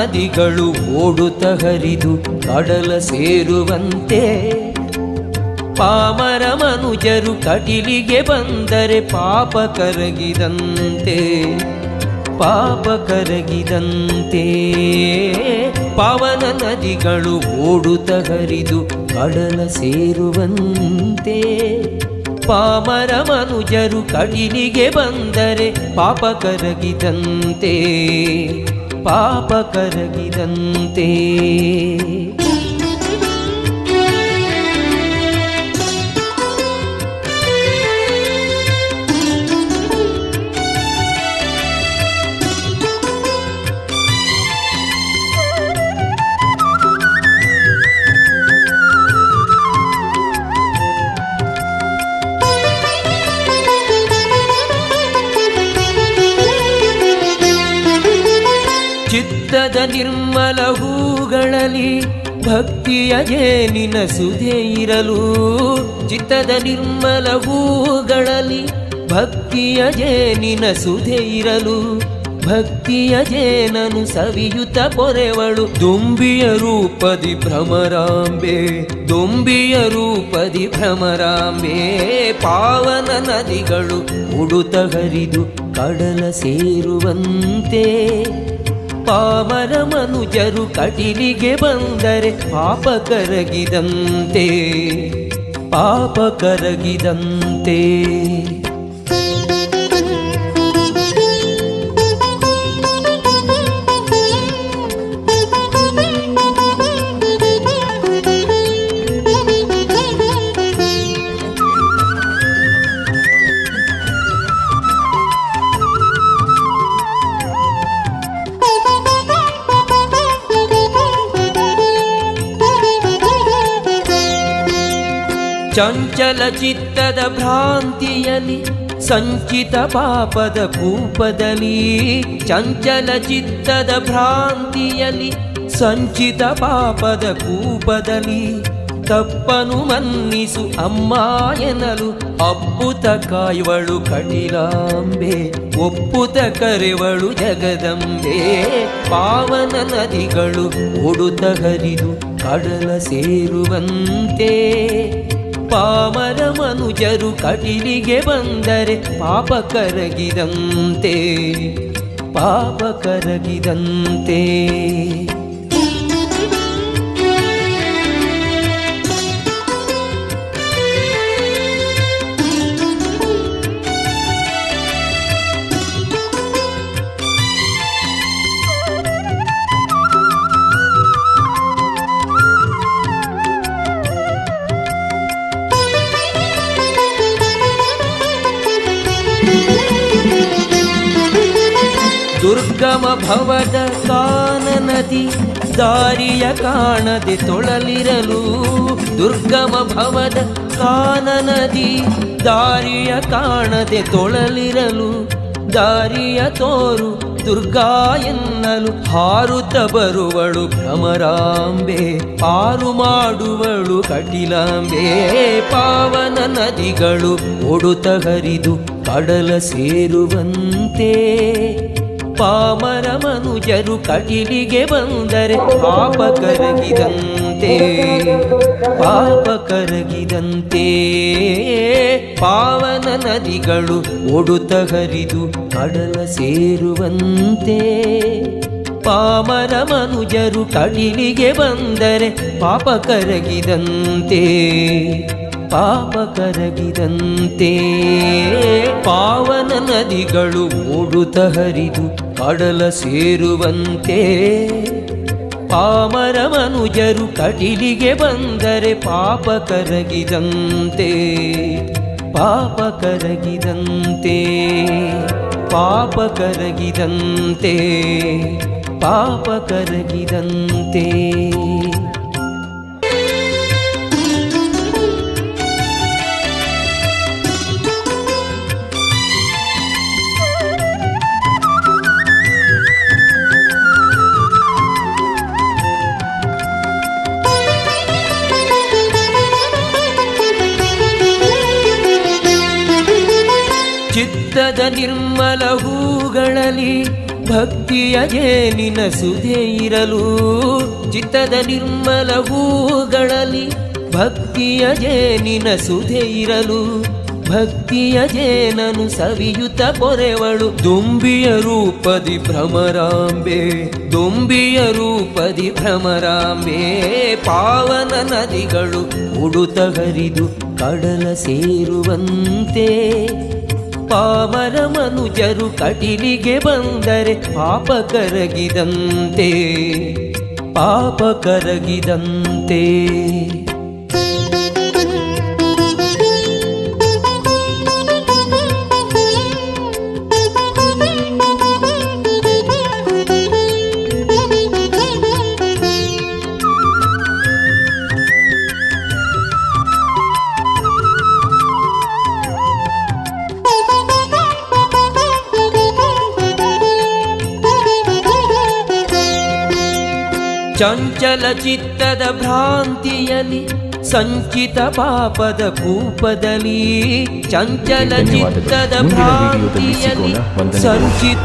ನದಿಗಳು ಓಡುತ್ತ ಹರಿದು ಕಡಲ ಸೇರುವಂತೆ ಪಾಮರ ಮನುಜರು ಕಟಿಲಿಗೆ ಬಂದರೆ ಪಾಪ ಕರಗಿದಂತೆ ಪಾಪ ಕರಗಿದಂತೆ ಪಾವನ ನದಿಗಳು ಓಡುತ್ತ ಹರಿದು ಕಡಲ ಸೇರುವಂತೆ ಪಾಮರ ಮನುಜರು ಕಟಿಲಿಗೆ ಬಂದರೆ ಪಾಪ ಕರಗಿದಂತೆ ಪಾಪ ಕರಗಿದಂತೆ ಚಿತ್ತದ ನಿರ್ಮಲ ಹೂಗಳಲ್ಲಿ ಭಕ್ತಿಯ ಜೇನಿನ ಸುಧೆ ಇರಲು ಚಿತ್ತದ ನಿರ್ಮಲ ಹೂಗಳಲ್ಲಿ ಭಕ್ತಿಯ ಜೇನಿನ ಸುಧೆ ಇರಲು ಭಕ್ತಿಯ ಜೇನನು ಸವಿಯುತ ಪೊರೆವಳು ದುಂಬಿಯ ರೂಪದಿ ಭ್ರಮರಾಂಬೆ ದುಂಬಿಯ ರೂಪದಿ ಭ್ರಮರಾಂಬೆ ಪಾವನ ನದಿಗಳು ಉಡುತ ಹರಿದು ಕಡಲ ಸೇರುವಂತೆ ಪಾಮರ ಮನುಜರು ಕಟಿಲಿಗೆ ಬಂದರೆ ಪಾಪ ಕರಗಿದಂತೆ ಪಾಪ ಕರಗಿದಂತೆ ಚಂಚಲ ಚಿತ್ತದ ಭ್ರಾಂತಿಯಲ್ಲಿ ಸಂಚಿತ ಪಾಪದ ಕೂಪದಲ್ಲಿ ಚಂಚಲ ಚಿತ್ತದ ಭ್ರಾಂತಿಯಲ್ಲಿ ಸಂಚಿತ ಪಾಪದ ಕೂಪದಲ್ಲಿ ತಪ್ಪನು ಮನ್ನಿಸು ಅಮ್ಮ ಎನ್ನಲು ಅಪ್ಪುತ ಕಾಯುವಳು ಕಟಿಲಾಂಬೆ ಒಪ್ಪುತ ಕರೆವಳು ಜಗದಂಬೆ ಪಾವನ ನದಿಗಳು ಓಡುತ್ತ ಹರಿದು ಕಡಲ ಸೇರುವಂತೆ ಪಾಮರ ಮನುಜರು ಕಟಿಲಿಗೆ ಬಂದರೆ ಪಾಪ ಕರಗಿದಂತೆ ಪಾಪ ಕರಗಿದಂತೆ ದುರ್ಗಮ ಭವದ ಕಾನನದಿ ದಾರಿಯ ಕಾಣದೆ ತೊಳಲಿರಲು ದುರ್ಗಮ ಭವದ ಕಾನನದಿ ದಾರಿಯ ಕಾಣದೆ ತೊಳಲಿರಲು ದಾರಿಯ ತೋರು ದುರ್ಗಾ ಎನ್ನಲು ಹಾರುತ್ತ ಬರುವಳು ಭ್ರಮರಾಂಬೆ ಪಾರು ಮಾಡುವಳು ಕಟಿಲಾಂಬೆ ಪಾವನ ನದಿಗಳು ಓಡುತ್ತ ಹರಿದು ಕಡಲ ಸೇರುವಂತೆ ಪಾಮರ ಮನುಜರು ಕಟಿಲಿಗೆ ಬಂದರೆ ಪಾಪ ಕರಗಿದಂತೆ ಪಾಪ ಕರಗಿದಂತೆ ಪಾವನ ನದಿಗಳು ಓಡುತ್ತ ಹರಿದು ಕಡಲ ಸೇರುವಂತೆ ಪಾಮರ ಮನುಜರು ಕಟಿಲಿಗೆ ಬಂದರೆ ಪಾಪ ಕರಗಿದಂತೆ ಪಾಪ ಕರಗಿದಂತೆ ಪಾವನ ನದಿಗಳು ಓಡುತ್ತ ಹರಿದು ಕಡಲ ಸೇರುವಂತೆ ಪಾಮರ ಮನುಜರು ಕಟಿಲಿಗೆ ಬಂದರೆ ಪಾಪ ಕರಗಿದಂತೆ ಪಾಪ ಕರಗಿದಂತೆ ಪಾಪ ಕರಗಿದಂತೆ ಪಾಪ ಕರಗಿದಂತೆ ಚಿತ್ತದ ನಿರ್ಮಲ ಹೂಗಳಲ್ಲಿ ಭಕ್ತಿಯ ಜೇನಿನ ಸುಧೆ ಇರಲು ಚಿತ್ತದ ನಿರ್ಮಲ ಹೂಗಳಲ್ಲಿ ಭಕ್ತಿಯ ಜೇನಿನ ಸುಧೆ ಇರಲು ಭಕ್ತಿಯ ಜೇನನು ಸವಿಯುತ ಪೊರೆವಳು ದುಂಬಿಯ ರೂಪದಿ ಭ್ರಮರಾಂಬೆ ದುಂಬಿಯ ರೂಪದಿ ಭ್ರಮರಾಂಬೆ ಪಾವನ ನದಿಗಳು ಉಡುತ ಹರಿದು ಕಡಲ ಸೇರುವಂತೆ ಪಾಮರ ಮನುಜರು ಕಟಿಲಿಗೆ ಬಂದರೆ ಪಾಪ ಕರಗಿದಂತೆ ಪಾಪ ಕರಗಿದಂತೆ ಚಂಚಲ ಚಿತ್ತದ ಭ್ರಾಂತಿಯಲ್ಲಿ ಸಂಚಿತ ಪಾಪದ ಕೂಪದಲ್ಲಿ ಚಂಚಲ ಚಿತ್ತದ ಭ್ರಾಂತಿಯಲ್ಲಿ ಸಂಚಿತ